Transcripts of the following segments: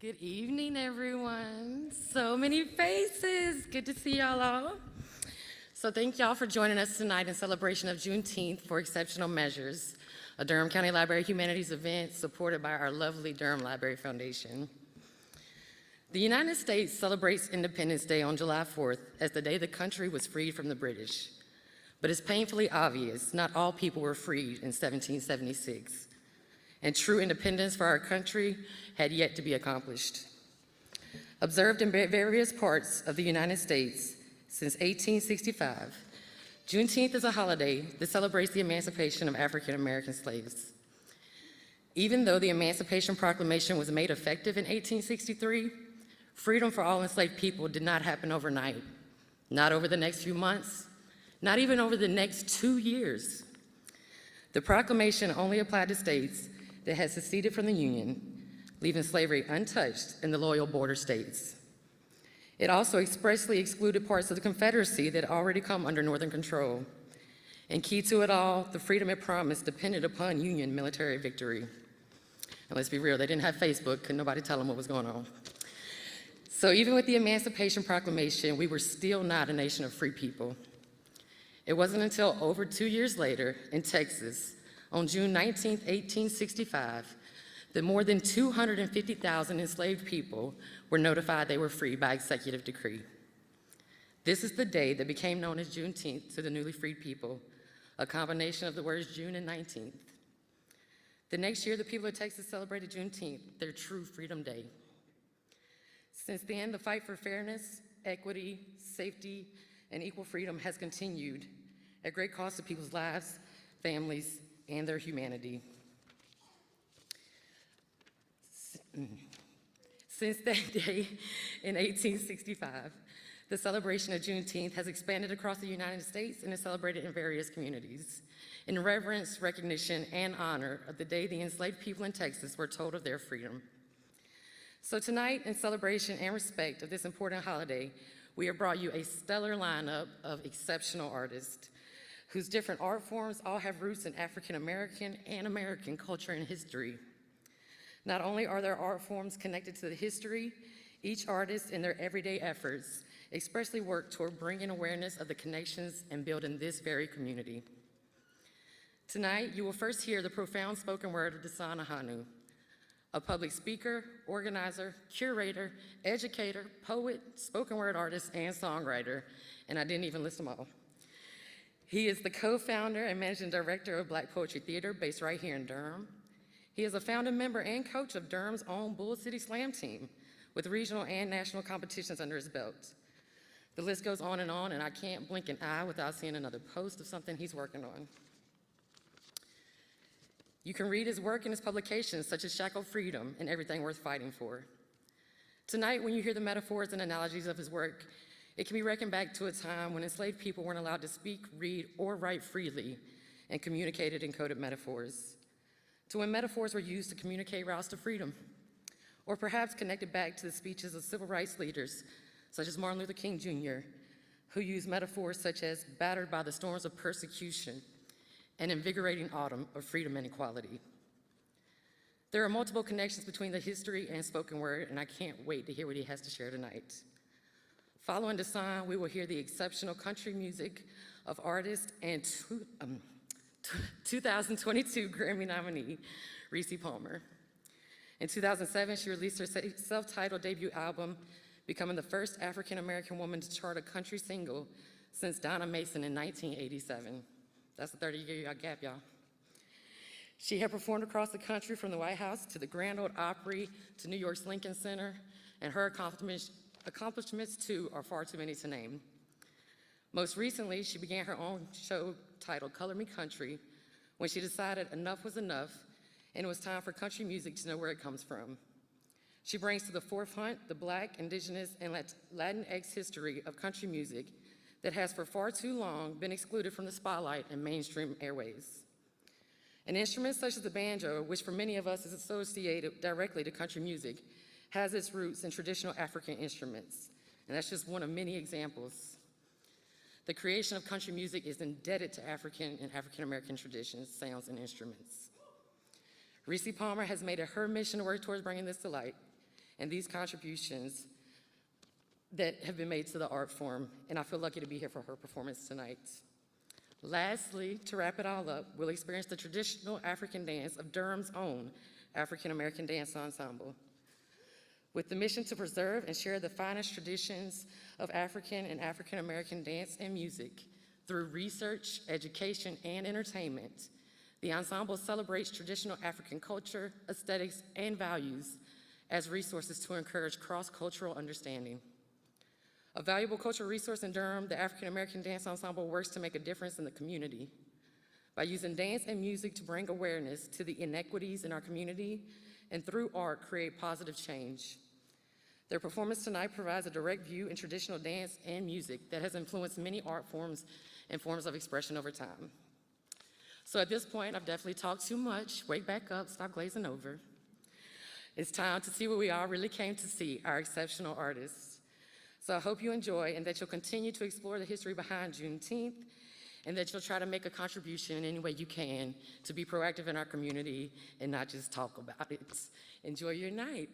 Good evening, everyone. So many faces. Good to see y'all all. So thank y'all for joining us tonight in celebration of Juneteenth for Exceptional Measures, a Durham County Library Humanities event supported by our lovely Durham Library Foundation. The United States celebrates Independence Day on July 4th as the day the country was freed from the British. But it's painfully obvious not all people were freed in 1776. And true independence for our country had yet to be accomplished. Observed in various parts of the United States since 1865, Juneteenth is a holiday that celebrates the emancipation of African American slaves. Even though the Emancipation Proclamation was made effective in 1863, freedom for all enslaved people did not happen overnight, not over the next few months, not even over the next 2 years. The proclamation only applied to states that had seceded from the Union, leaving slavery untouched in the loyal border states. It also expressly excluded parts of the Confederacy that had already come under Northern control. And key to it all, the freedom it promised depended upon Union military victory. And let's be real, they didn't have Facebook, couldn't nobody tell them what was going on. So even with the Emancipation Proclamation, we were still not a nation of free people. It wasn't until over 2 years later in Texas, on June 19, 1865, that more than 250,000 enslaved people were notified they were free by executive decree. This is the day that became known as Juneteenth to the newly freed people, a combination of the words June and 19th. The next year, the people of Texas celebrated Juneteenth, their true Freedom Day. Since then, the fight for fairness, equity, safety, and equal freedom has continued at great cost to people's lives, families, and their humanity. Since that day in 1865, the celebration of Juneteenth has expanded across the United States and is celebrated in various communities in reverence, recognition, and honor of the day the enslaved people in Texas were told of their freedom. So tonight, in celebration and respect of this important holiday, we have brought you a stellar lineup of exceptional artists whose different art forms all have roots in African American and American culture and history. Not only are their art forms connected to the history, each artist in their everyday efforts expressly work toward bringing awareness of the connections and building this very community. Tonight, you will first hear the profound spoken word of Dasana Hanu, a public speaker, organizer, curator, educator, poet, spoken word artist, and songwriter, and I didn't even list them all. He is the co-founder and managing director of Black Poetry Theater based right here in Durham. He is a founding member and coach of Durham's own Bull City Slam team with regional and national competitions under his belt. The list goes on, and I can't blink an eye without seeing another post of something he's working on. You can read his work in his publications such as Shackled Freedom and Everything Worth Fighting For. Tonight, when you hear the metaphors and analogies of his work, it can be reckoned back to a time when enslaved people weren't allowed to speak, read, or write freely and communicated in coded metaphors. To when metaphors were used to communicate routes to freedom, or perhaps connected back to the speeches of civil rights leaders such as Martin Luther King Jr., who used metaphors such as battered by the storms of persecution and invigorating autumn of freedom and equality. There are multiple connections between the history and spoken word, and I can't wait to hear what he has to share tonight. Following Dasan, we will hear the exceptional country music of artist and 2022 Grammy nominee, Reese Palmer. In 2007, she released her self-titled debut album, becoming the first African-American woman to chart a country single since Donna Mason in 1987. That's a 30-year gap, y'all. She had performed across the country from the White House to the Grand Ole Opry to New York's Lincoln Center, and her accomplishments too are far too many to name. Most recently, she began her own show titled Color Me Country when she decided enough was enough and it was time for country music to know where it comes from. She brings to the forefront the Black, Indigenous, and Latinx history of country music that has for far too long been excluded from the spotlight and mainstream airways. An instrument such as the banjo, which for many of us is associated directly to country music, has its roots in traditional African instruments, and that's just one of many examples. The creation of country music is indebted to African and African-American traditions, sounds, and instruments. Reese Palmer has made it her mission to work towards bringing this to light, and these contributions that have been made to the art form, and I feel lucky to be here for her performance tonight. Lastly, to wrap it all up, we'll experience the traditional African dance of Durham's own African American Dance Ensemble. With the mission to preserve and share the finest traditions of African and African American dance and music through research, education, and entertainment, the ensemble celebrates traditional African culture, aesthetics, and values as resources to encourage cross-cultural understanding. A valuable cultural resource in Durham, the African American Dance Ensemble works to make a difference in the community by using dance and music to bring awareness to the inequities in our community and through art create positive change. Their performance tonight provides a direct view in traditional dance and music that has influenced many art forms and forms of expression over time. So at this point, I've definitely talked too much. Wake back up, stop glazing over. It's time to see what we all really came to see, our exceptional artists. So I hope you enjoy and that you'll continue to explore the history behind Juneteenth and that you'll try to make a contribution in any way you can to be proactive in our community and not just talk about it. Enjoy your night.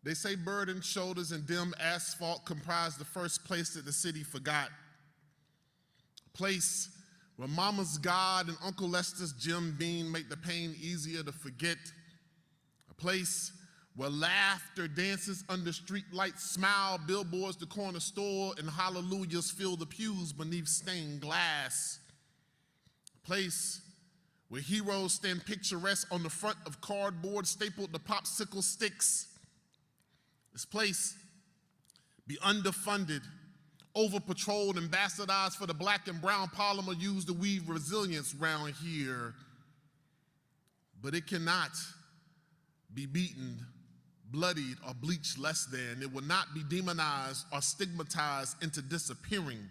They say burdened shoulders and dim asphalt comprise the first place that the city forgot. A place where Mama's God and Uncle Lester's Jim Beam make the pain easier to forget. A place where laughter dances under street lights, smile billboards the corner store, and hallelujahs fill the pews beneath stained glass. A place where heroes stand picturesque on the front of cardboard stapled to popsicle sticks. This place be underfunded, over-patrolled, and bastardized for the black and brown polymer used to weave resilience round here. But it cannot be beaten, bloodied, or bleached less than. It will not be demonized or stigmatized into disappearing.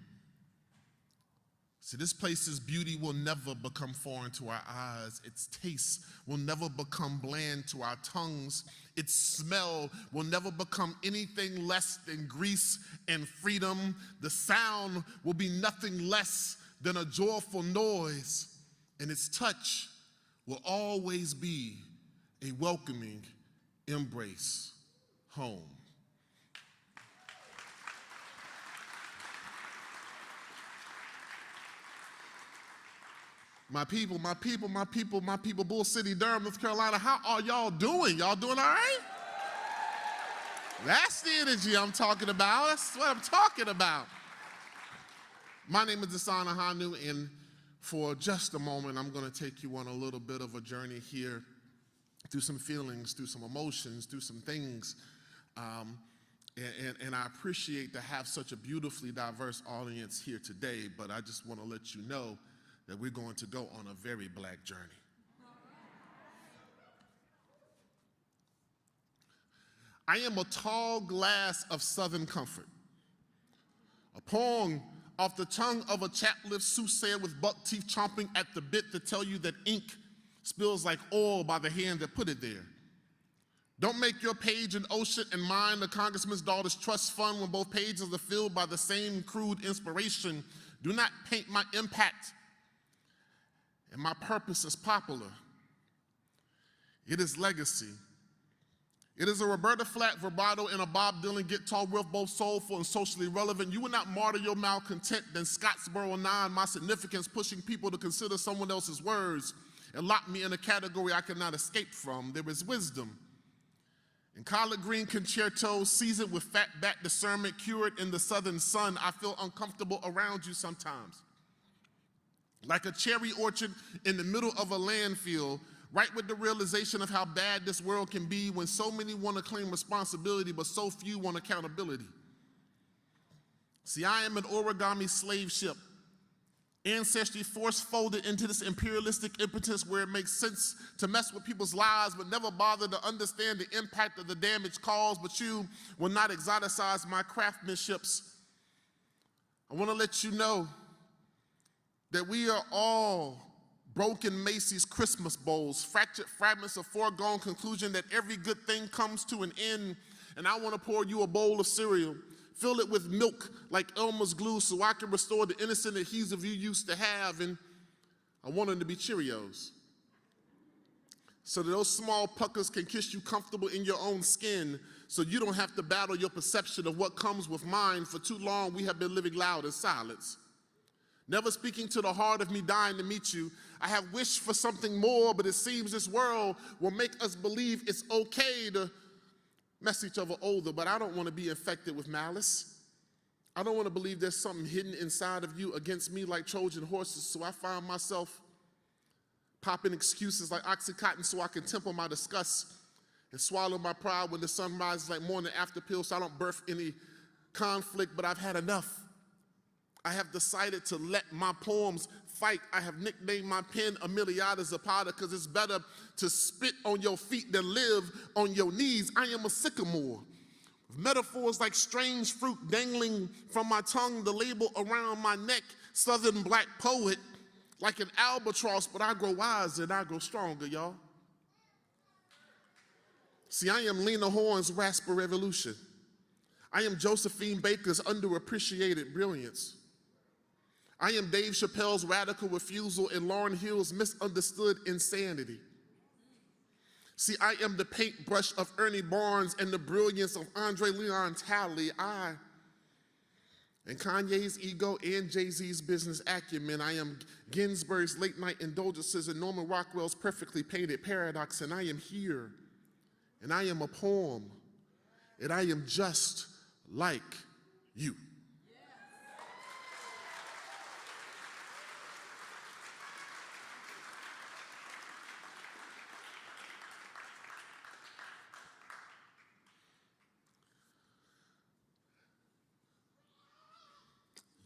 See, this place's beauty will never become foreign to our eyes. Its taste will never become bland to our tongues. Its smell will never become anything less than grease and freedom. The sound will be nothing less than a joyful noise. And its touch will always be a welcoming embrace home. My people, Bull City, Durham, North Carolina, how are y'all doing? Y'all doing all right? That's the energy I'm talking about. That's what I'm talking about. My name is Desana Hanu, and for just a moment, I'm going to take you on a little bit of a journey here through some feelings, through some emotions, through some things. And I appreciate to have such a beautifully diverse audience here today, but I just want to let you know that we're going to go on a very black journey. I am a tall glass of Southern comfort, a poem off the tongue of a chap-lift soothsayer with buck teeth chomping at the bit to tell you that ink spills like oil by the hand that put it there. Don't make your page an ocean and mine the congressman's daughter's trust fund when both pages are filled by the same crude inspiration. Do not paint my impact and my purpose as popular. It is legacy. It is a Roberta Flack vibrato and a Bob Dylan guitar riff, both soulful and socially relevant. You will not martyr your malcontent than Scottsboro 9, my significance pushing people to consider someone else's words and lock me in a category I cannot escape from. There is wisdom in collard green concerto, seasoned with fat back discernment, cured in the southern sun. I feel uncomfortable around you sometimes. Like a cherry orchard in the middle of a landfill, right with the realization of how bad this world can be when so many want to claim responsibility, but so few want accountability. See, I am an origami slave ship, ancestry force-folded into this imperialistic impotence where it makes sense to mess with people's lives, but never bother to understand the impact of the damage caused. But you will not exoticize my craftsmanships. I want to let you know that we are all broken Macy's Christmas bowls, fractured fragments of foregone conclusion that every good thing comes to an end, and I want to pour you a bowl of cereal, fill it with milk like Elmer's glue so I can restore the innocent adhesive you used to have, and I want them to be Cheerios, so that those small puckers can kiss you comfortable in your own skin, so you don't have to battle your perception of what comes with mine. For too long, we have been living loud in silence, never speaking to the heart of me dying to meet you. I have wished for something more, but it seems this world will make us believe it's okay to mess each other over, but I don't want to be infected with malice. I don't want to believe there's something hidden inside of you against me like Trojan horses, so I find myself popping excuses like Oxycontin so I can temper my disgust and swallow my pride when the sun rises like morning after pills so I don't birth any conflict, but I've had enough. I have decided to let my poems fight. I have nicknamed my pen Emiliata Zapata because it's better to spit on your feet than live on your knees. I am a sycamore, with metaphors like strange fruit dangling from my tongue, the label around my neck, Southern black poet, like an albatross, but I grow wiser and I grow stronger, y'all. See, I am Lena Horne's Rasper Revolution. I am Josephine Baker's underappreciated brilliance. I am Dave Chappelle's radical refusal and Lauryn Hill's misunderstood insanity. See, I am the paintbrush of Ernie Barnes and the brilliance of Andre Leon Talley. I am Kanye's ego and Jay-Z's business acumen. I am Ginsberg's late night indulgences and Norman Rockwell's perfectly painted paradox. And I am here, and I am a poem, and I am just like you.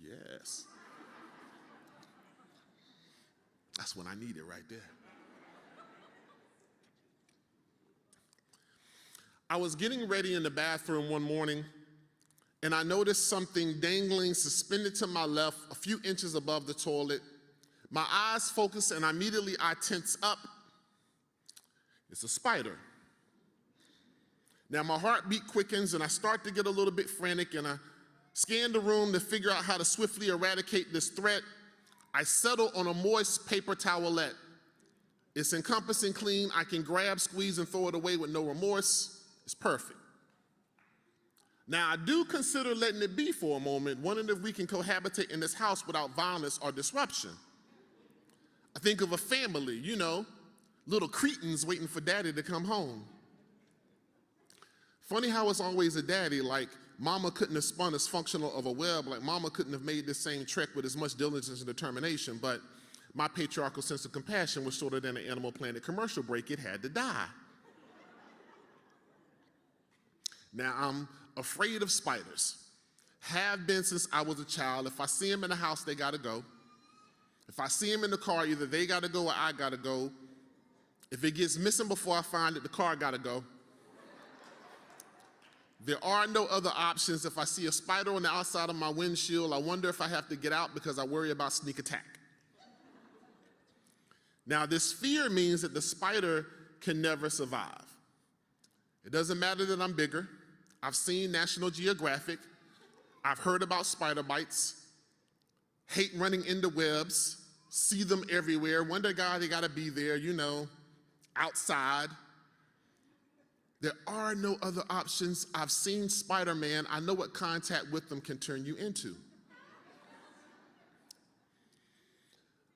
Yes. That's what I needed right there. I was getting ready in the bathroom one morning, and I noticed something dangling, suspended to my left, a few inches above the toilet. My eyes focus, and immediately I tense up. It's a spider. Now my heartbeat quickens, and I start to get a little bit frantic, and I scan the room to figure out how to swiftly eradicate this threat. I settle on a moist paper towelette. It's encompassing clean. I can grab, squeeze, and throw it away with no remorse. It's perfect. Now, I do consider letting it be for a moment, wondering if we can cohabitate in this house without violence or disruption. I think of a family, you know, little cretins waiting for daddy to come home. Funny how it's always a daddy, like mama couldn't have spun as functional of a web, like mama couldn't have made this same trek with as much diligence and determination, but my patriarchal sense of compassion was shorter than an Animal Planet commercial break. It had to die. Now, I'm afraid of spiders. Have been since I was a child. If I see them in the house, they gotta go. If I see them in the car, either they gotta go or I gotta go. If it gets missing before I find it, the car gotta go. There are no other options. If I see a spider on the outside of my windshield, I wonder if I have to get out because I worry about sneak attack. Now, this fear means that the spider can never survive. It doesn't matter that I'm bigger. I've seen National Geographic. I've heard about spider bites. Hate running into webs. See them everywhere. Wonder, God, they gotta be there, you know, outside. There are no other options. I've seen Spider-Man. I know what contact with them can turn you into.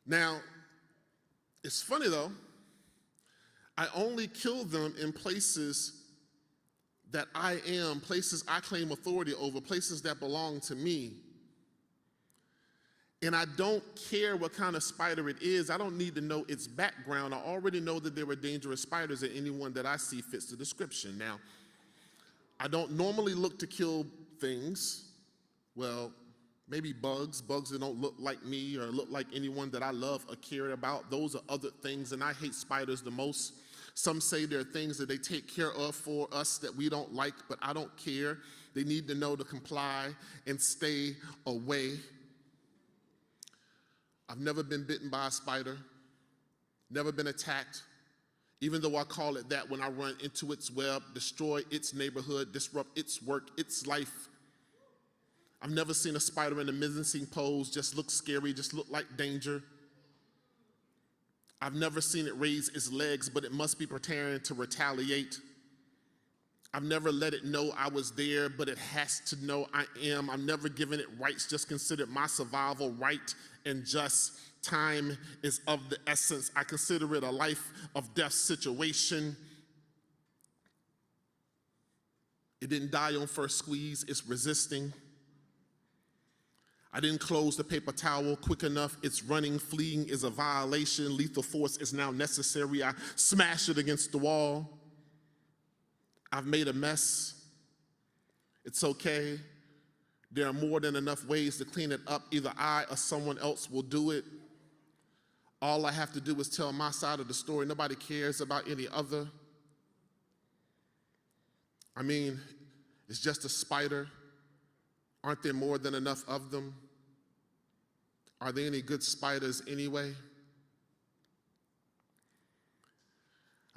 Now, it's funny though, I only kill them in places that I am, places I claim authority over, places that belong to me. And I don't care what kind of spider it is. I don't need to know its background. I already know that there are dangerous spiders, and anyone that I see fits the description. Now, I don't normally look to kill things. Well, maybe bugs that don't look like me or look like anyone that I love or care about. Those are other things, and I hate spiders the most. Some say there are things that they take care of for us that we don't like, but I don't care. They need to know to comply and stay away. I've never been bitten by a spider. never been attacked, even though I call it that when I run into its web, destroy its neighborhood, disrupt its work, its life. I've never seen a spider in a menacing pose just look scary, just look like danger. I've never seen it raise its legs, but it must be preparing to retaliate. I've never let it know I was there, but it has to know I am. I've never given it rights, just considered my survival right and just. Time is of the essence. I consider it a life of death situation. It didn't die on first squeeze, it's resisting. I didn't close the paper towel quick enough. It's running, fleeing is a violation. Lethal force is now necessary. I smash it against the wall. I've made a mess. It's okay. There are more than enough ways to clean it up. Either I or someone else will do it. All I have to do is tell my side of the story. Nobody cares about any other. I mean, it's just a spider. Aren't there more than enough of them? Are there any good spiders anyway?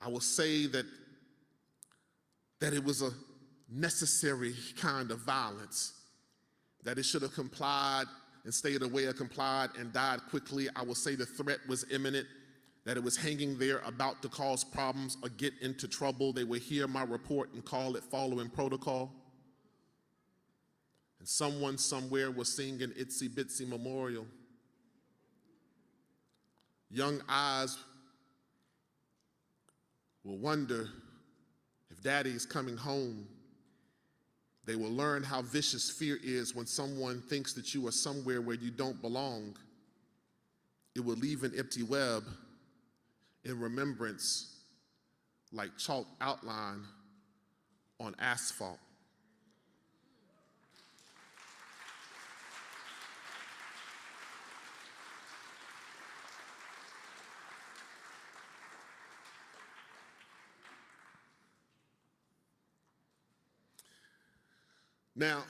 I will say that it was a necessary kind of violence, that it should have complied and stayed away or complied and died quickly. I will say the threat was imminent, that it was hanging there about to cause problems or get into trouble. They would hear my report and call it following protocol. And someone somewhere was singing Itsy Bitsy Memorial. Young eyes will wonder if daddy's coming home. They will learn how vicious fear is when someone thinks that you are somewhere where you don't belong. It will leave an empty web in remembrance like chalk outline on asphalt. Now,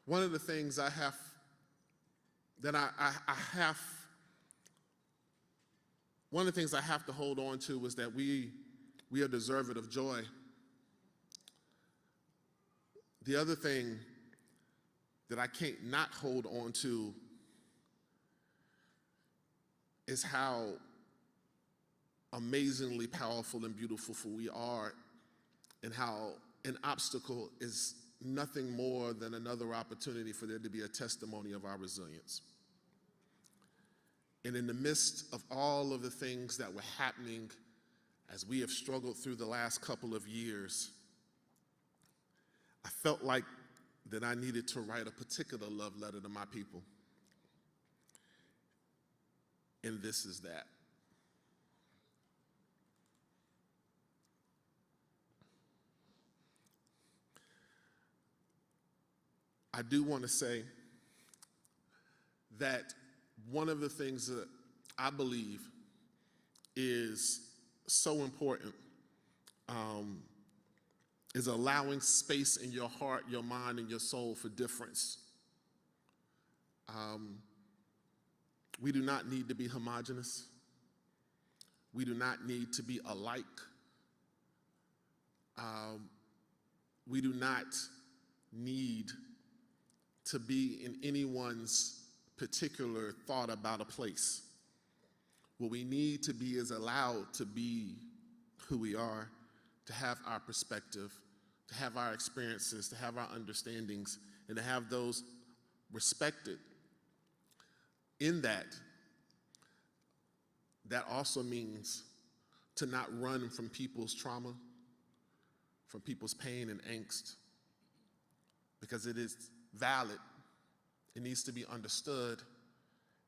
one of the things I have to hold on to is that we are deserving of joy. The other thing that I can't not hold on to is how amazingly powerful and beautiful we are, and how an obstacle is nothing more than another opportunity for there to be a testimony of our resilience. And in the midst of all of the things that were happening as we have struggled through the last couple of years, I felt like that I needed to write a particular love letter to my people. And this is that. I do want to say that one of the things that I believe is so important is allowing space in your heart, your mind, and your soul for difference. We do not need to be homogenous. We do not need to be alike. We do not need to be in anyone's particular thought about a place. What we need to be is allowed to be who we are, to have our perspective, to have our experiences, to have our understandings, and to have those respected. In that also means to not run from people's trauma, from people's pain and angst, because it is valid. It needs to be understood,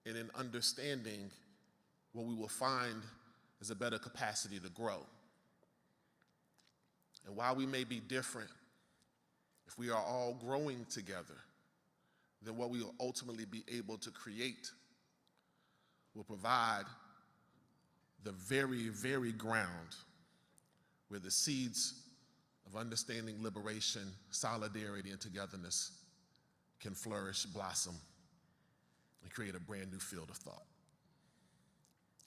and in understanding, what we will find is a better capacity to grow. And while we may be different, if we are all growing together, then what we will ultimately be able to create will provide the very, very ground where the seeds of understanding, liberation, solidarity, and togetherness can flourish, blossom, and create a brand new field of thought.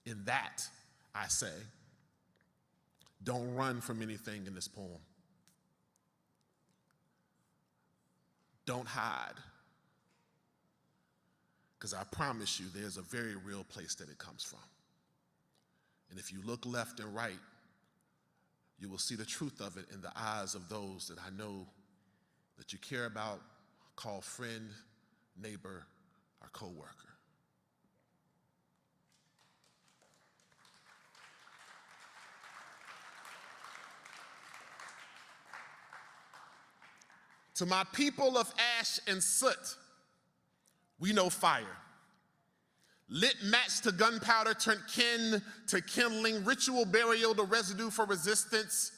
In that, I say, don't run from anything in this poem. Don't hide. Because I promise you, there's a very real place that it comes from. And if you look left and right, you will see the truth of it in the eyes of those that I know that you care about, call friend, neighbor, or coworker. To my people of ash and soot, we know fire. Lit match to gunpowder turned kin to kindling, ritual burial to residue for resistance.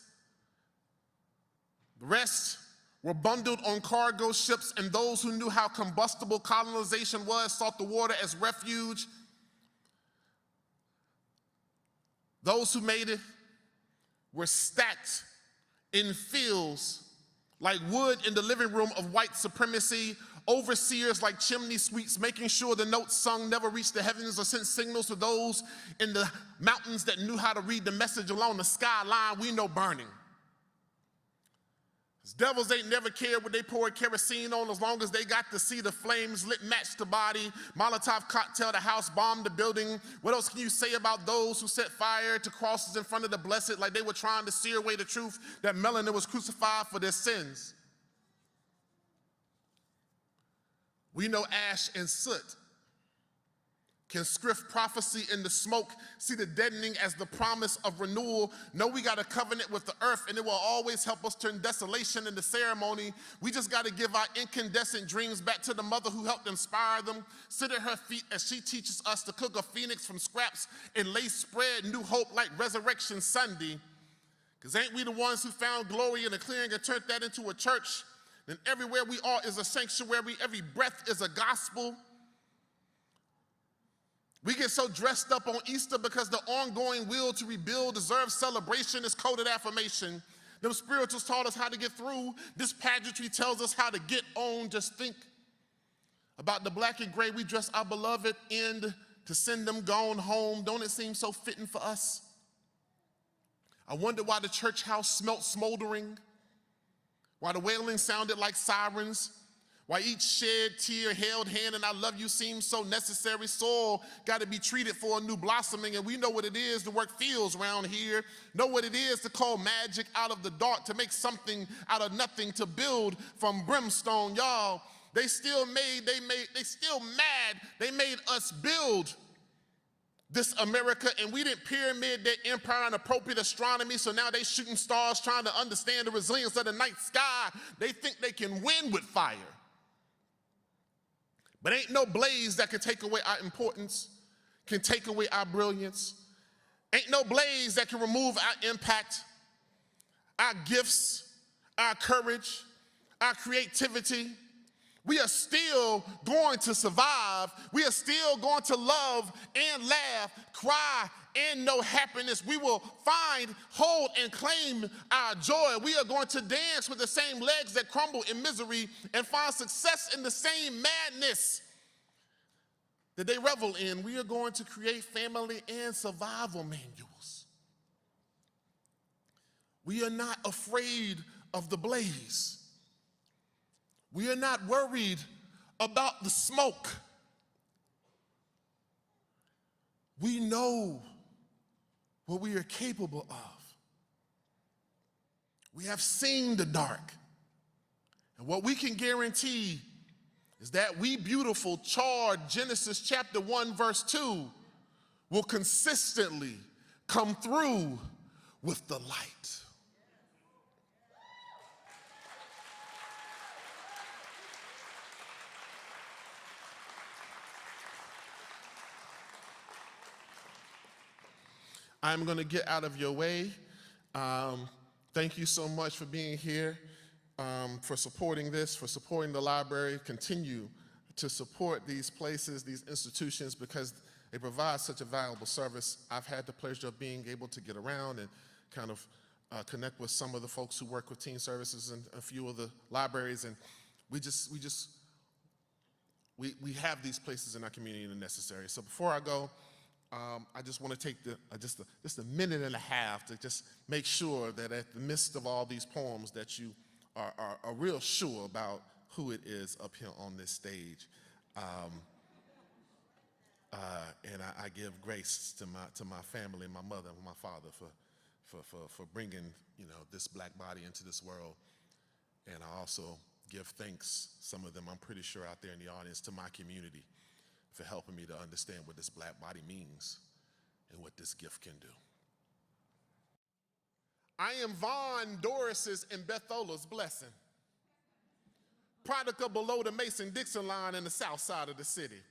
The rest were bundled on cargo ships, and those who knew how combustible colonization was sought the water as refuge. Those who made it were stacked in fields like wood in the living room of white supremacy, overseers like chimney sweeps, making sure the notes sung never reached the heavens or sent signals to those in the mountains that knew how to read the message along the skyline. We know burning. Devils ain't never cared what they poured kerosene on as long as they got to see the flames lit match the body. Molotov cocktail the house, bombed the building. What else can you say about those who set fire to crosses in front of the blessed like they were trying to sear away the truth that melanin was crucified for their sins? We know ash and soot can script prophecy in the smoke, see the deadening as the promise of renewal. Know we got a covenant with the earth, and it will always help us turn desolation into ceremony. We just got to give our incandescent dreams back to the mother who helped inspire them. Sit at her feet as she teaches us to cook a phoenix from scraps and lay spread new hope like Resurrection Sunday. Because ain't we the ones who found glory in the clearing and turned that into a church? Then everywhere we are is a sanctuary, every breath is a gospel. We get so dressed up on Easter because the ongoing will to rebuild deserves celebration is coded affirmation. Them spirituals taught us how to get through. This pageantry tells us how to get on. Just think about the black and gray we dress our beloved in to send them gone home. Don't it seem so fitting for us? I wonder why the church house smelt smoldering, why the wailing sounded like sirens, why each shed tear, held hand, and I love you seems so necessary. Soil got to be treated for a new blossoming, and we know what it is to work fields around here. Know what it is to call magic out of the dark, to make something out of nothing, to build from brimstone. Y'all, they still mad. They made us build this America, and we didn't pyramid their empire in appropriate astronomy, so now they shooting stars trying to understand the resilience of the night sky. They think they can win with fire. But ain't no blaze that can take away our importance, can take away our brilliance. Ain't no blaze that can remove our impact, our gifts, our courage, our creativity. We are still going to survive. We are still going to love and laugh, cry and know happiness. We will find, hold, and claim our joy. We are going to dance with the same legs that crumble in misery and find success in the same madness that they revel in. We are going to create family and survival manuals. We are not afraid of the blaze. We are not worried about the smoke. We know what we are capable of. We have seen the dark. And what we can guarantee is that we beautiful, charred Genesis chapter 1, verse 2 will consistently come through with the light. I'm going to get out of your way. Thank you so much for being here, for supporting this, for supporting the library. Continue to support these places, these institutions, because they provide such a valuable service. I've had the pleasure of being able to get around and kind of connect with some of the folks who work with teen services and a few of the libraries, and we have these places in our community that are necessary. So before I go, I just want to take just a minute and a half to just make sure that at the midst of all these poems that you are real sure about who it is up here on this stage. And I give grace to my family, my mother, and my father for bringing this black body into this world. And I also give thanks, some of them I'm pretty sure out there in the audience, to my community for helping me to understand what this black body means and what this gift can do. I am Von Doris's and Bethola's blessing, product of below the Mason-Dixon line in the south side of the city.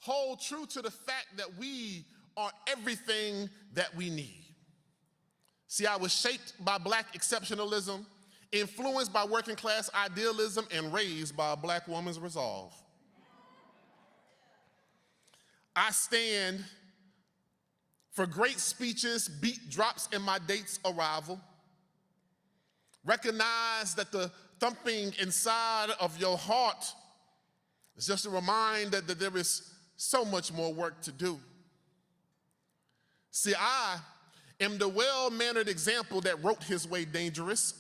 Hold true to the fact that we are everything that we need. See, I was shaped by black exceptionalism, influenced by working class idealism, and raised by a black woman's resolve. I stand for great speeches, beat drops, and my date's arrival. Recognize that the thumping inside of your heart is just a reminder that there is so much more work to do. See, I am the well-mannered example that wrote his way dangerous,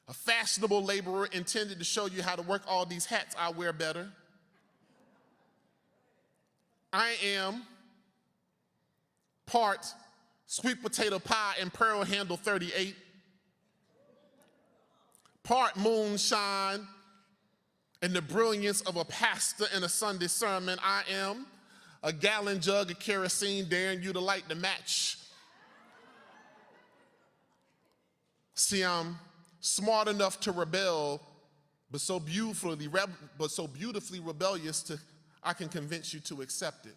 a fashionable laborer intended to show you how to work all these hats I wear better. I am part sweet potato pie and pearl handle 38, part moonshine and the brilliance of a pastor in a Sunday sermon. I am a gallon jug of kerosene daring you to light the match. See, I'm smart enough to rebel, but so beautifully rebellious I can convince you to accept it.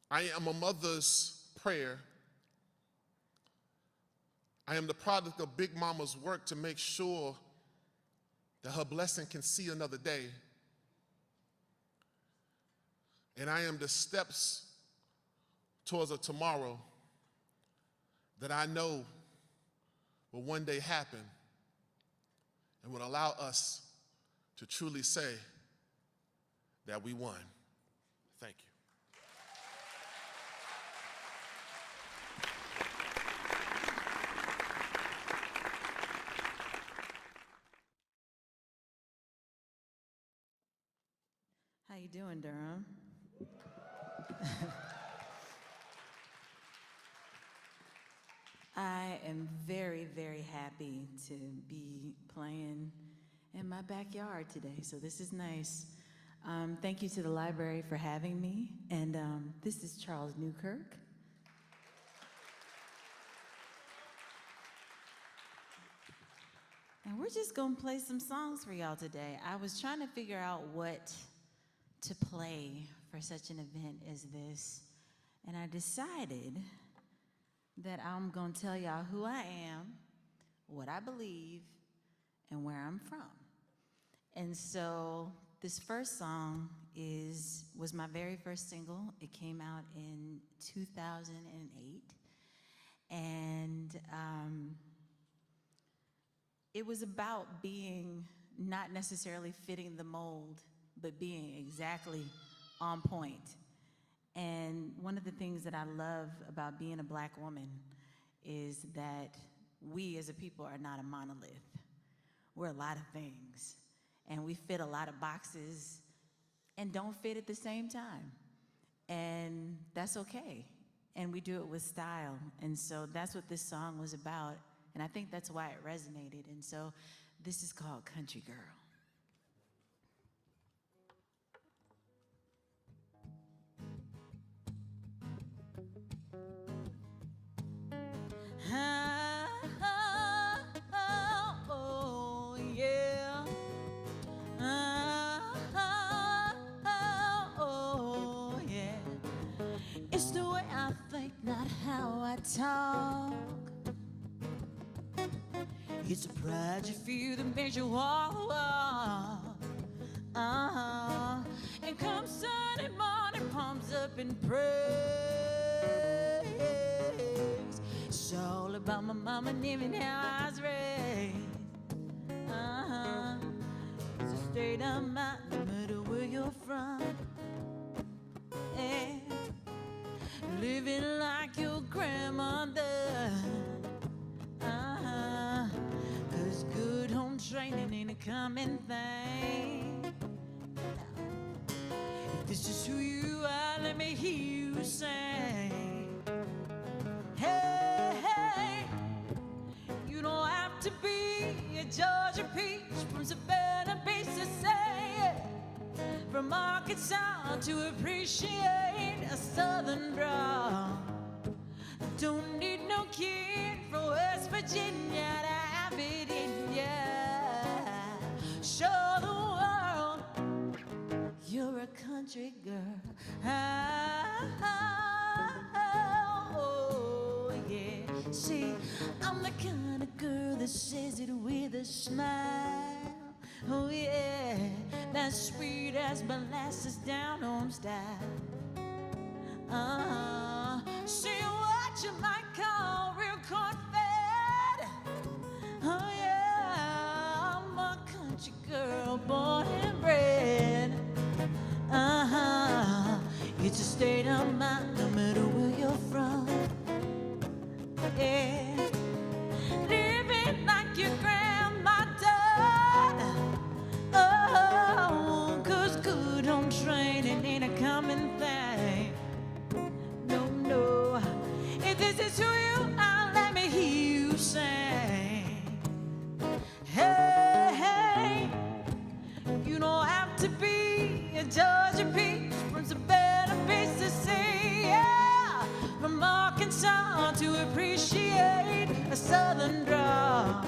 I am a mother's prayer. I am the product of Big Mama's work to make sure that her blessing can see another day. And I am the steps towards a tomorrow that I know will one day happen and will allow us to truly say that we won. Thank you. How you doing, Durham? I am very, very happy to be playing in my backyard today, so this is nice. Thank you to the library for having me, and this is Charles Newkirk. And we're just gonna play some songs for y'all today. I was trying to figure out what to play for such an event as this, and I decided that I'm gonna tell y'all who I am, what I believe, and where I'm from. And so this first song was my very first single. It came out in 2008, and it was about being not necessarily fitting the mold, but being exactly on point. And one of the things that I love about being a black woman is that we as a people are not a monolith. We're a lot of things, and we fit a lot of boxes and don't fit at the same time. And that's okay. And we do it with style. And so that's what this song was about. And I think that's why it resonated. And so this is called Country Girl. Oh, yeah. Oh, yeah. It's the way I think, not how I talk. It's a pride you feel that makes you walk. And come Sunday morning, palms up in praise. It's all about my mama and even how I was raised. It's a straight up mountain, no matter where from. Yeah. Living like your grandmother. Uh-huh. 'Cause good home training ain't a common thing. If this is who you are, let me hear you sing. Hey, hey, you don't have to be a Georgia peach from Savannah Beach to say it. From Arkansas to appreciate a Southern drawl. Don't need no kid from West Virginia to have it in ya. Show the world you're a country girl. Oh, yeah. See, I'm the kind of girl that says it with a smile. Oh, yeah. That's sweet as molasses down home style. See what you might call real corn-fed. Oh, yeah. I'm a country girl born and bred. It's a state of mind no matter where you're from. Yeah. Living like your grandma done. Oh, 'cause good home training ain't a common thing. No, no. If this is who you are, let me hear you sing. Hey, hey, you don't have to be a Georgia peach from Savannah Beach to see, yeah. From Arkansas to appreciate a Southern drawl.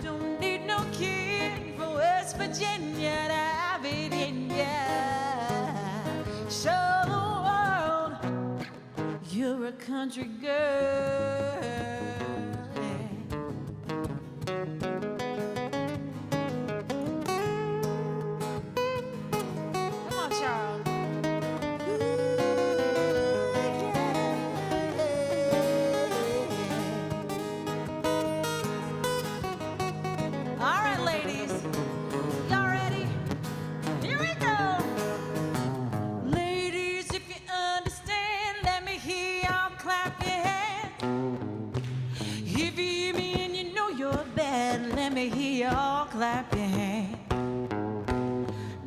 Don't need no kid from West Virginia to have it in ya. Show the world you're a country girl. Come on, Charles. All right, ladies. Y'all ready? Here we go. Ladies, if you understand, let me hear y'all clap your hands. If you hear me and you know you're bad, let me hear y'all clap your hands.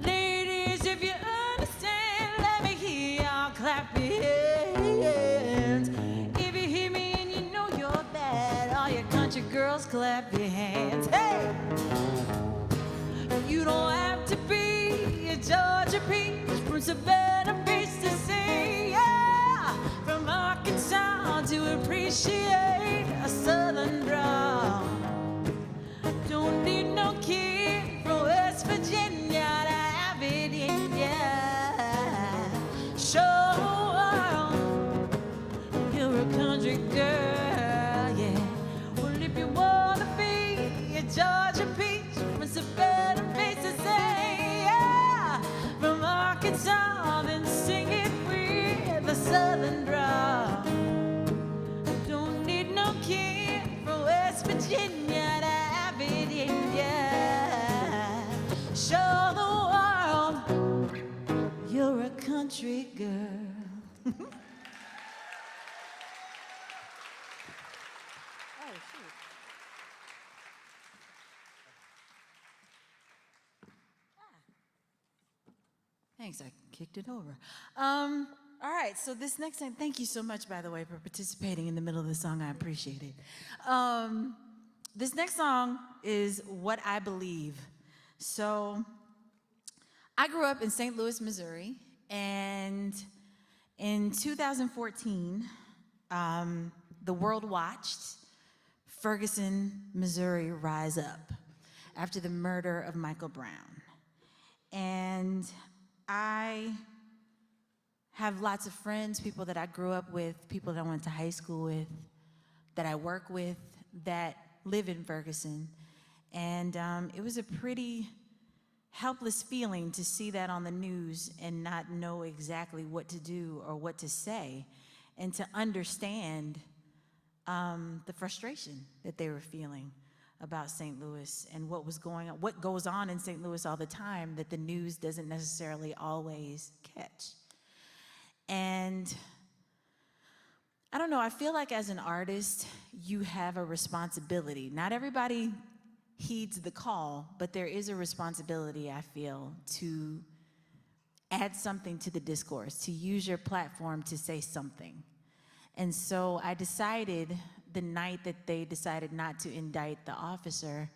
Ladies, if you understand, let me hear y'all clap your hands. If you hear me and you know you're bad, all you country girls clap your hands. Hey! You don't have to be a Georgia peach from Savannah Beach to see, yeah. From Arkansas to appreciate a Southern drawl. Don't need no kid from West Virginia to have it in ya. Show the world you're a country girl, yeah. Well, if you wanna be a Georgia peach from Savannah Beach to say, yeah. From Arkansas, then sing it with a Southern drawl. Don't need no kid from West Virginia to have it in ya. Show the world you're a country girl. Oh, shoot. Thanks, I kicked it over. All right, so this next thing, thank you so much, by the way, for participating in the middle of the song. I appreciate it. This next song is What I Believe. So I grew up in St. Louis, Missouri, and in 2014, the world watched Ferguson, Missouri rise up after the murder of Michael Brown. And I have lots of friends, people that I grew up with, people that I went to high school with, that I work with, that live in Ferguson. And it was a pretty helpless feeling to see that on the news and not know exactly what to do or what to say, and to understand the frustration that they were feeling. about St. Louis and what was going on, what goes on in St. Louis all the time that the news doesn't necessarily always catch. And I don't know, I feel like as an artist, you have a responsibility. Not everybody heeds the call, but there is a responsibility, I feel, to add something to the discourse, to use your platform to say something. And so I decided the night that they decided not to indict the officer,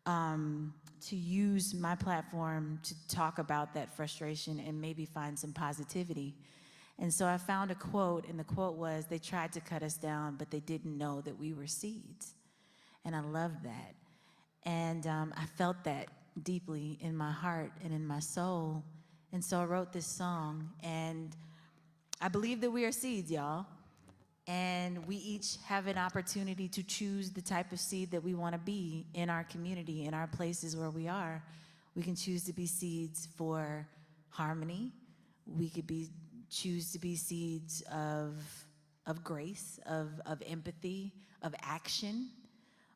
to use my platform to talk about that frustration and maybe find some positivity. And so I found a quote, and the quote was, "They tried to cut us down, but they didn't know that we were seeds." And I loved that. And I felt that deeply in my heart and in my soul. And so I wrote this song, and I believe that we are seeds, y'all. And we each have an opportunity to choose the type of seed that we want to be in our community, in our places where we are. We can choose to be seeds for harmony. We could choose to be seeds of grace, of empathy, of action,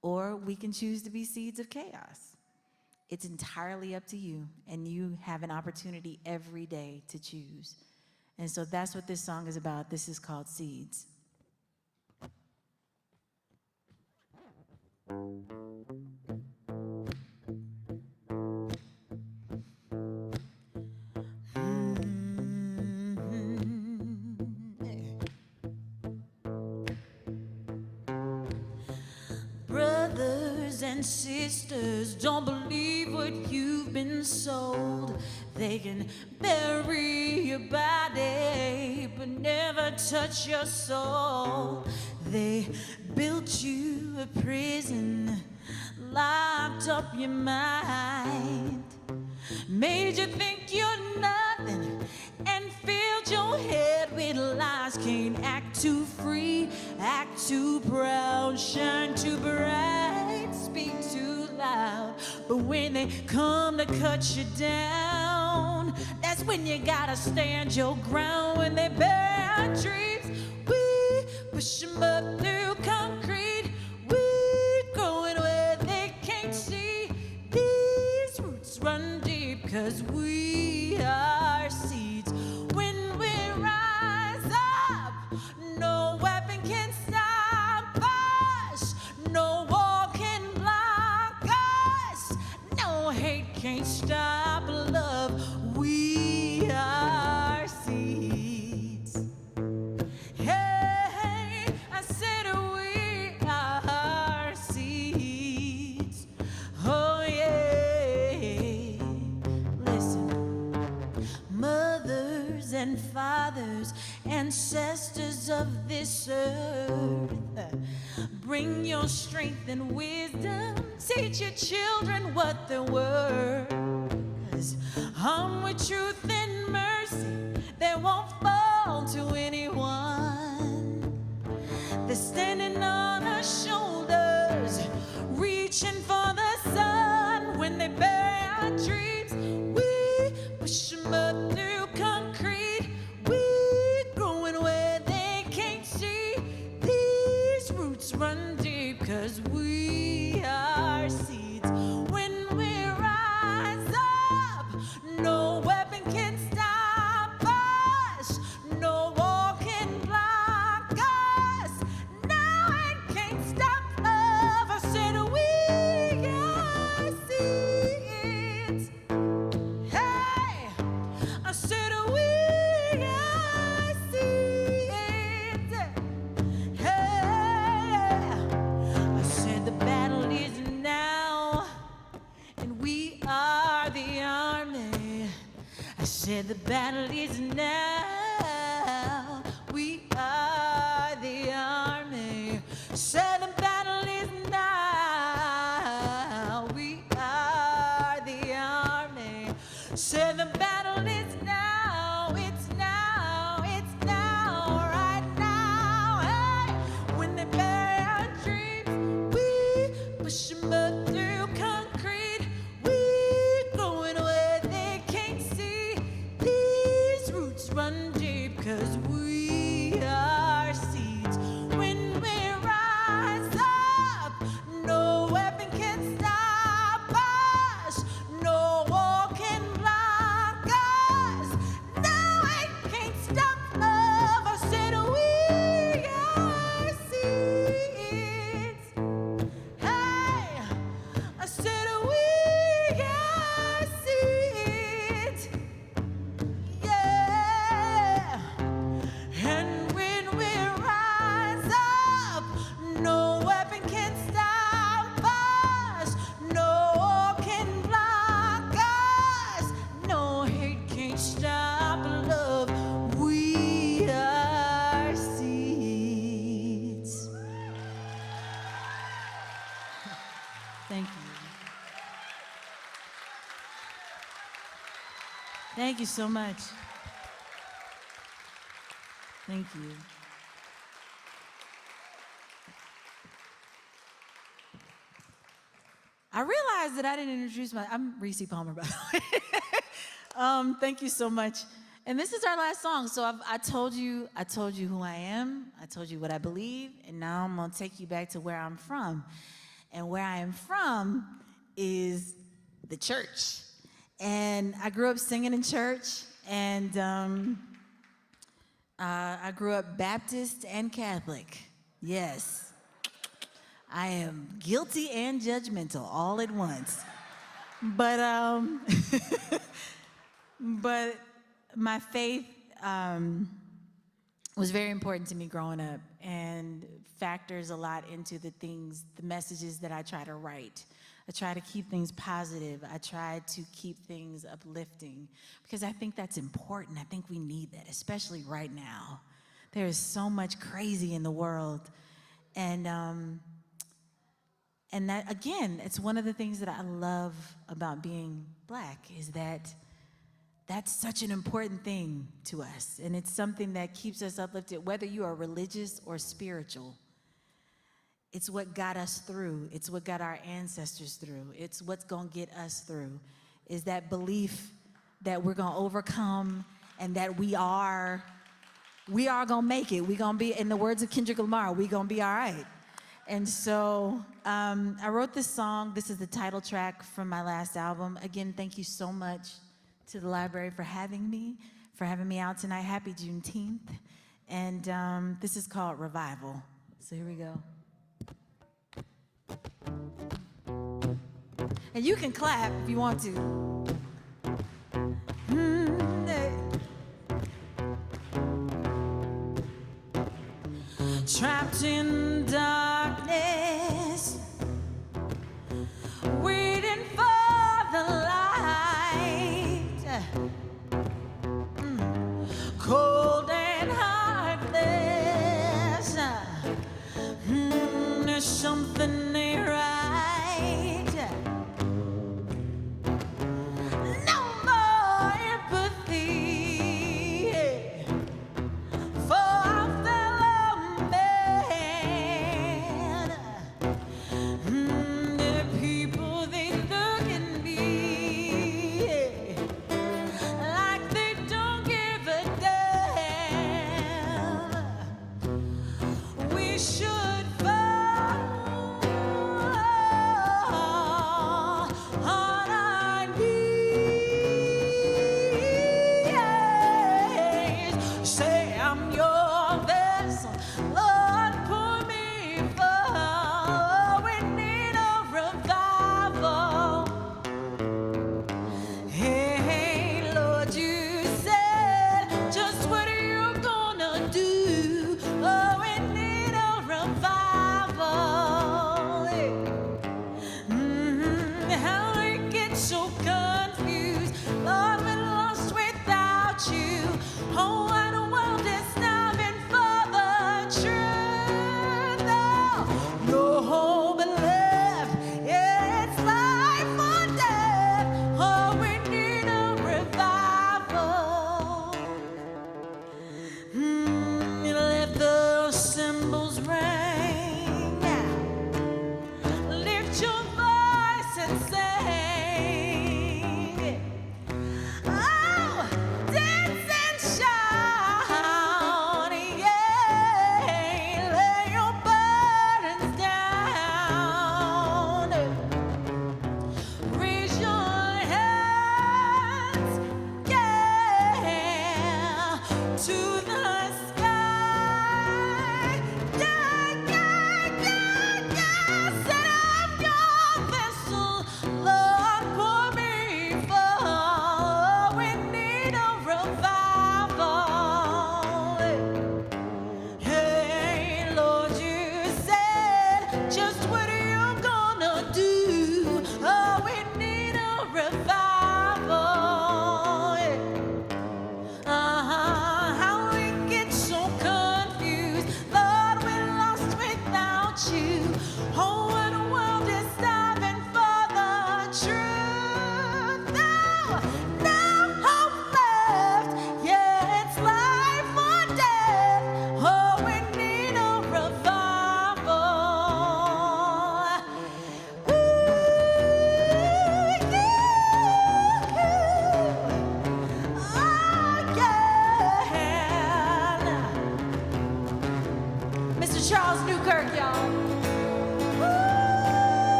or we can choose to be seeds of chaos. It's entirely up to you, and you have an opportunity every day to choose. And so that's what this song is about. This is called Seeds. Brothers and sisters, don't believe what you've been sold. They can bury your body, but never touch your soul. They built you a prison, locked up your mind, made you think you're nothing, and filled your head with lies. Can't act too free, act too proud, shine too bright, speak too loud. But when they come to cut you down, that's when you gotta stand your ground. When they bury our dreams, we push them up through concrete. We growing where they can't see. These roots run deep, 'cause we are seeds. When we rise up, no weapon can stop us. No wall can block us. No hate can't stop love. We are seeds. Hey, I said we are seeds. Oh yeah. Listen, mothers and fathers, ancestors of this earth, bring your strength and wisdom. Teach your children what they're worth. 'Cause armed with truth and mercy, they won't fall to anyone. They're standing on our shoulders, reaching for the sun. When they bury our dreams, we push them up through concrete. We growing where they can't see. These roots run deep, 'cause we are seeds. When we rise up, no weapon can stop us. No wall can block us. No one can stop love. I said we are seeds. Hey, I said we are seeds. Hey, I said the battle is now, and we are the army. I said the battle is now, we are the army. Said the battle is now, we are the army. Said the battle is now, it's now, it's now, right now. Hey, when they bury our dreams, we push them up through concrete. We growing where they can't see. These roots run deep, 'cause we are seeds. When we rise up, no weapon Thank you so much. Thank you. I realized that I didn't introduce I'm Reese Palmer, by the way. Thank you so much. And this is our last song. So I told you who I am. I told you what I believe. And now I'm going to take you back to where I'm from. And where I am from is the church. And I grew up singing in church. And I grew up Baptist and Catholic. Yes. I am guilty and judgmental all at once. But but my faith was very important to me growing up and factors a lot into the messages that I try to write. I try to keep things positive. I try to keep things uplifting because I think that's important. I think we need that, especially right now. There is so much crazy in the world. And that, again, it's one of the things that I love about being Black is that that's such an important thing to us. And it's something that keeps us uplifted, whether you are religious or spiritual. It's what got us through. It's what got our ancestors through. It's what's going to get us through, is that belief that we're going to overcome and that we are going to make it. We're going to be, in the words of Kendrick Lamar, we're going to be all right. And so I wrote this song. This is the title track from my last album. Again, thank you so much to the library for having me out tonight. Happy Juneteenth. And this is called Revival. So here we go. And you can clap if you want to. Trapped in darkness, waiting for the light, cold and heartless, there's something ain't right, no more empathy for our fellow man.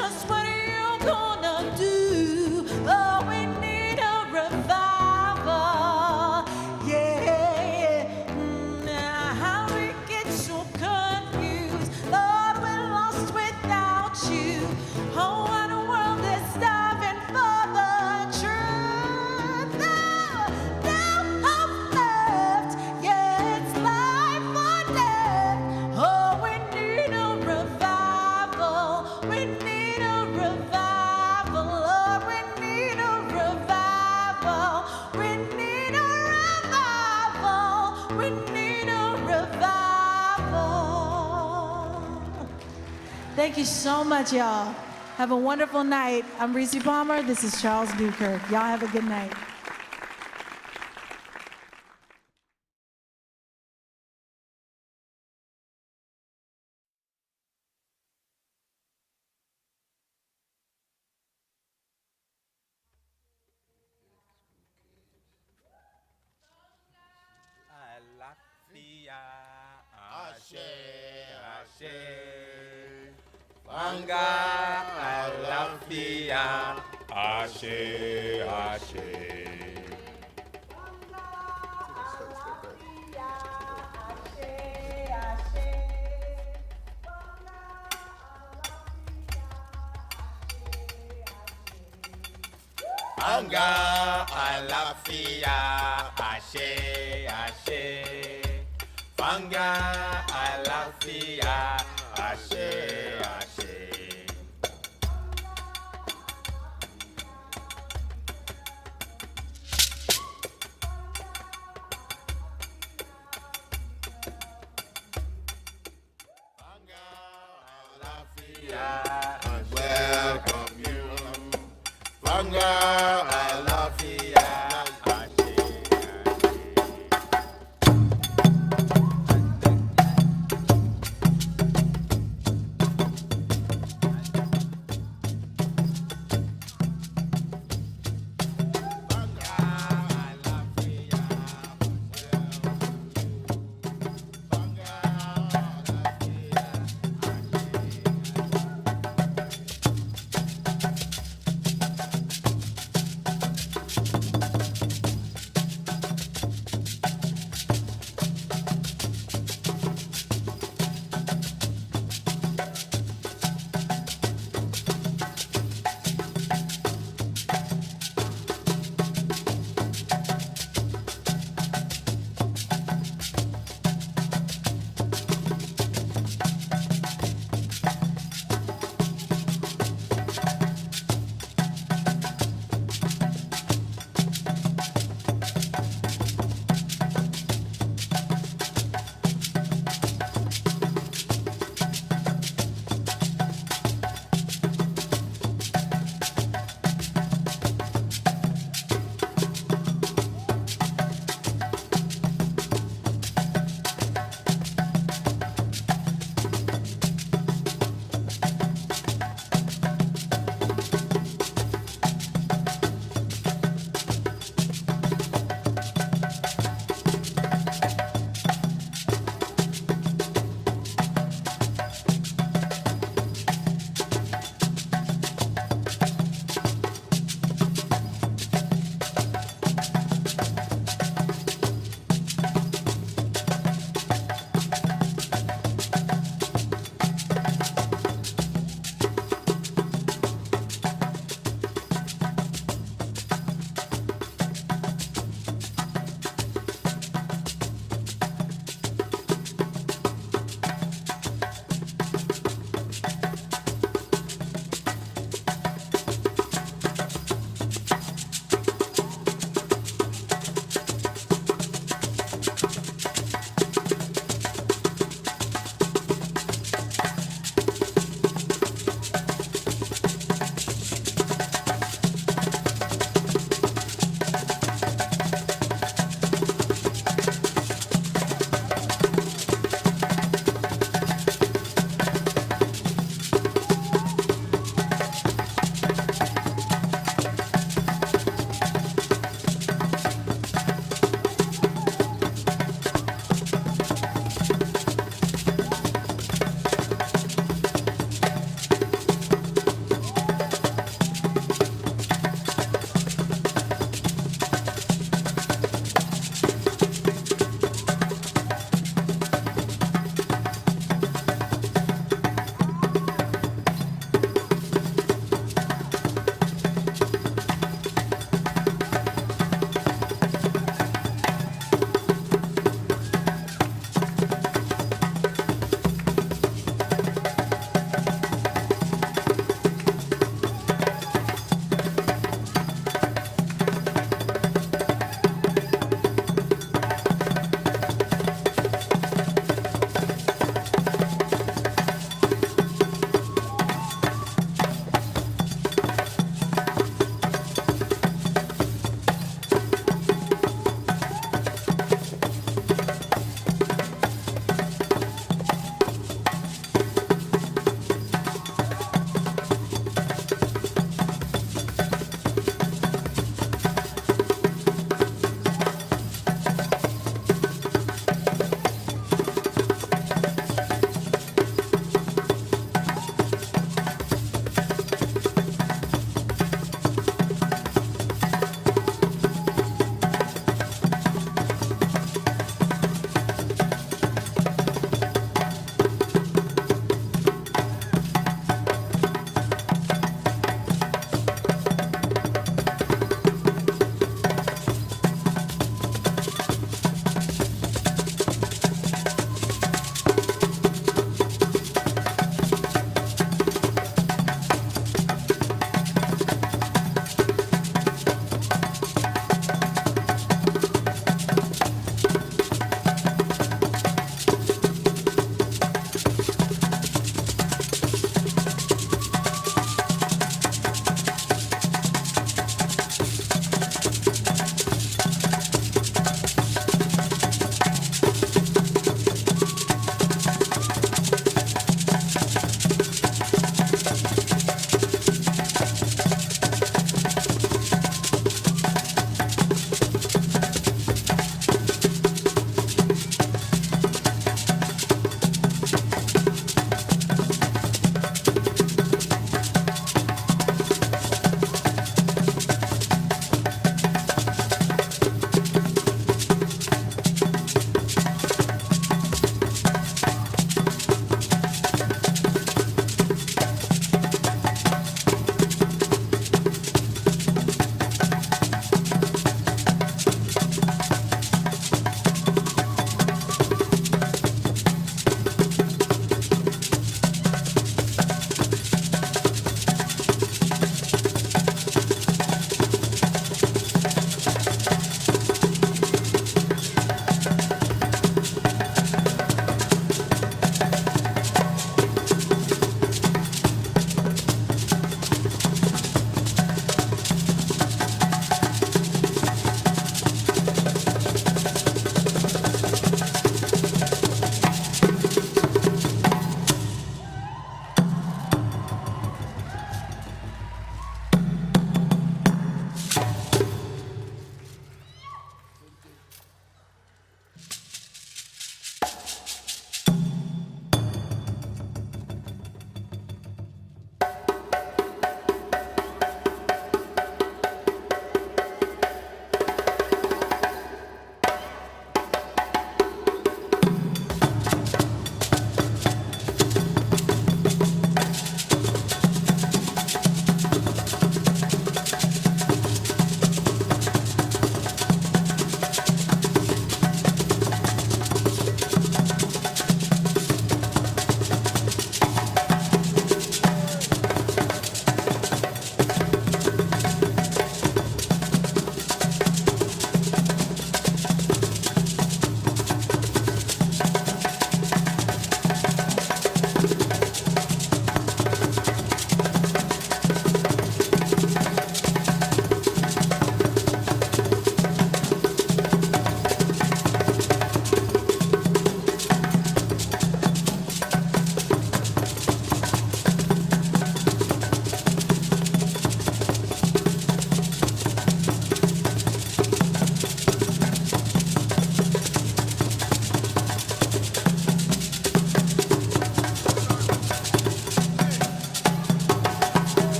just what you gonna do? Oh, we need a revival. Yeah. How we get so confused. Lord, we're lost without you. Oh, what a world is starving for the truth. No hope left. Yeah, it's life or death. Oh, we need a revival. We need a revival. Lord, we need a revival. We need a revival. We need a revival. Thank you so much, y'all. Have a wonderful night. I'm Reese Palmer. This is Charles Newkirk. Y'all have a good night. Alafia, Ashe, Ashe. Banga, Alafia, Ashe, Ashe. Banga, Alafia, Ashe, Ashe. Banga, Alafia, Ashe, Ashe. Banga, Alafia, welcome you. Banga, Alafia, Ashe,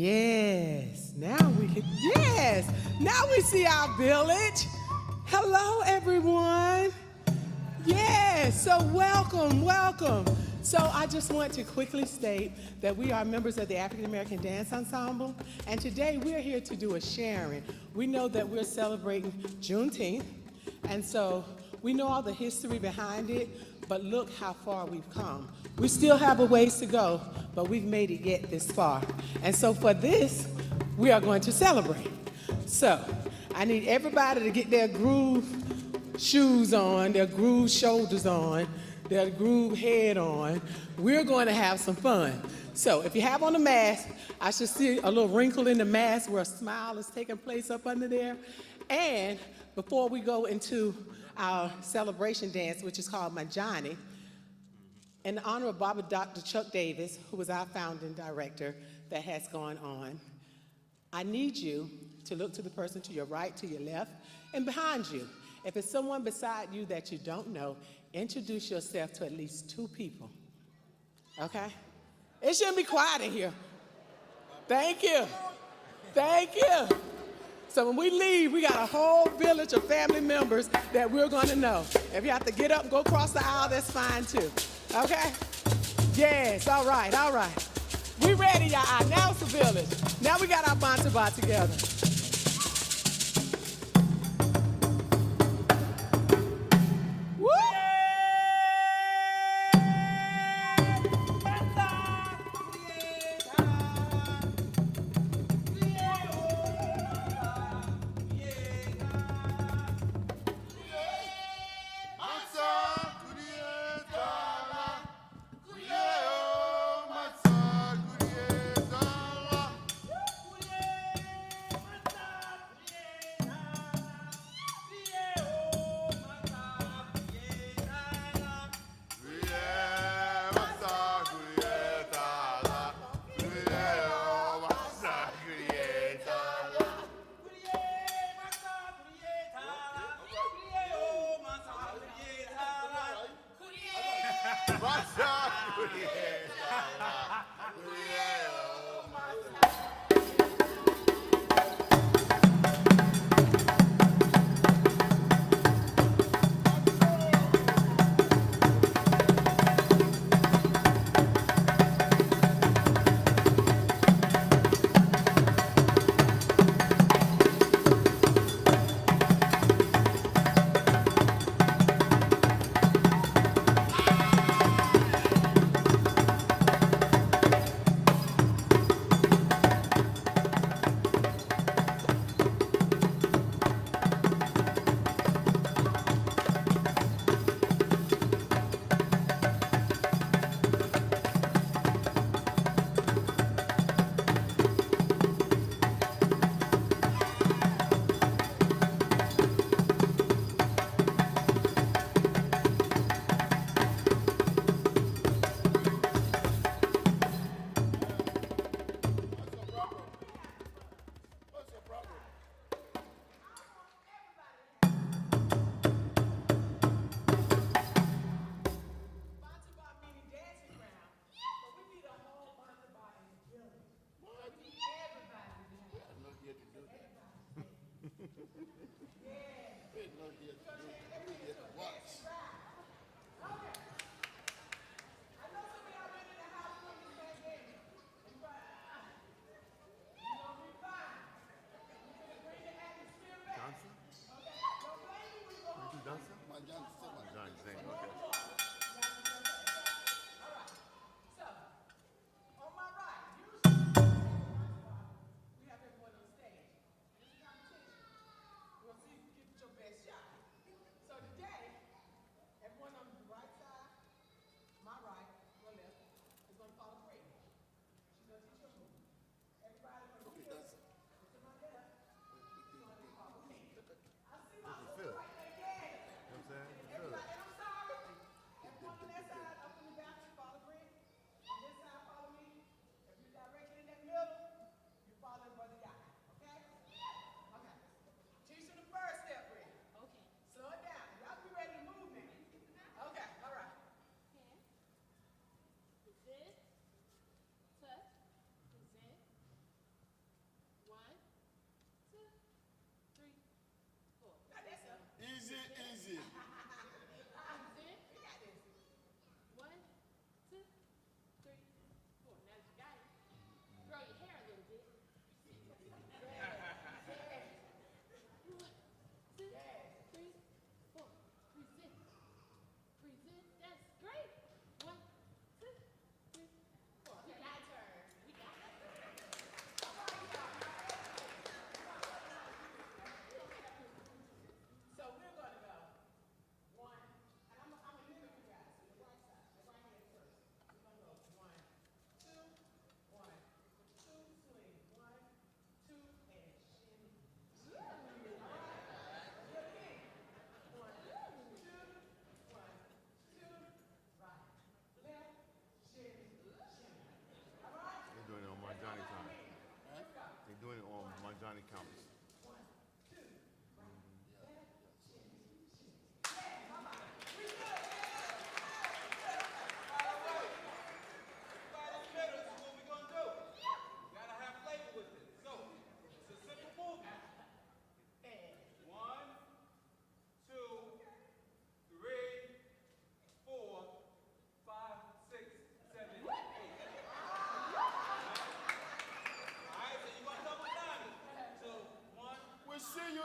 Yes, now we can, yes, now we see our village. Hello, everyone. Yes, so welcome, welcome. So I just want to quickly state that we are members of the African American Dance Ensemble, and today we're here to do a sharing. We know that we're celebrating Juneteenth, and so we know all the history behind it, but look how far we've come. We still have a ways to go, but we've made it yet this far. And so for this, we are going to celebrate. So I need everybody to get their groove shoes on, their groove shoulders on, their groove head on. We're going to have some fun. So if you have on a mask, I should see a little wrinkle in the mask where a smile is taking place up under there. And before we go into our celebration dance, which is called Majani, in honor of Barbara Dr. Chuck Davis, who was our founding director that has gone on, I need you to look to the person to your right, to your left, and behind you. If it's someone beside you that you don't know, introduce yourself to at least 2 people, okay? It shouldn't be quiet in here. Thank you. Thank you. So when we leave, we got a whole village of family members that we're gonna know. If you have to get up and go across the aisle, that's fine too, okay? Yes, all right, all right. We ready, y'all. Now it's the village. Now we got our bantaba together. Woo!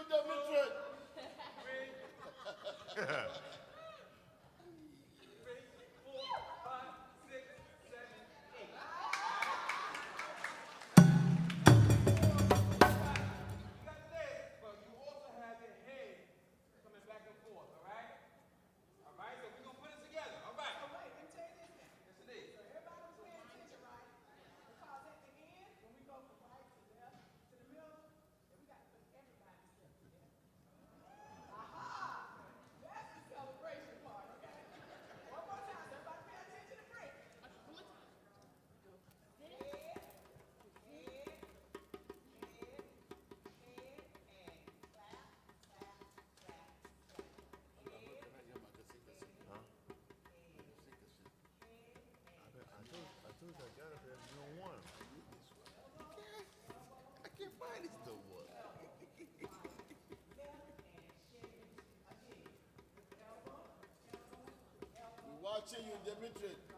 Demetrius. I can't find this no more. We watching you, Demetrius.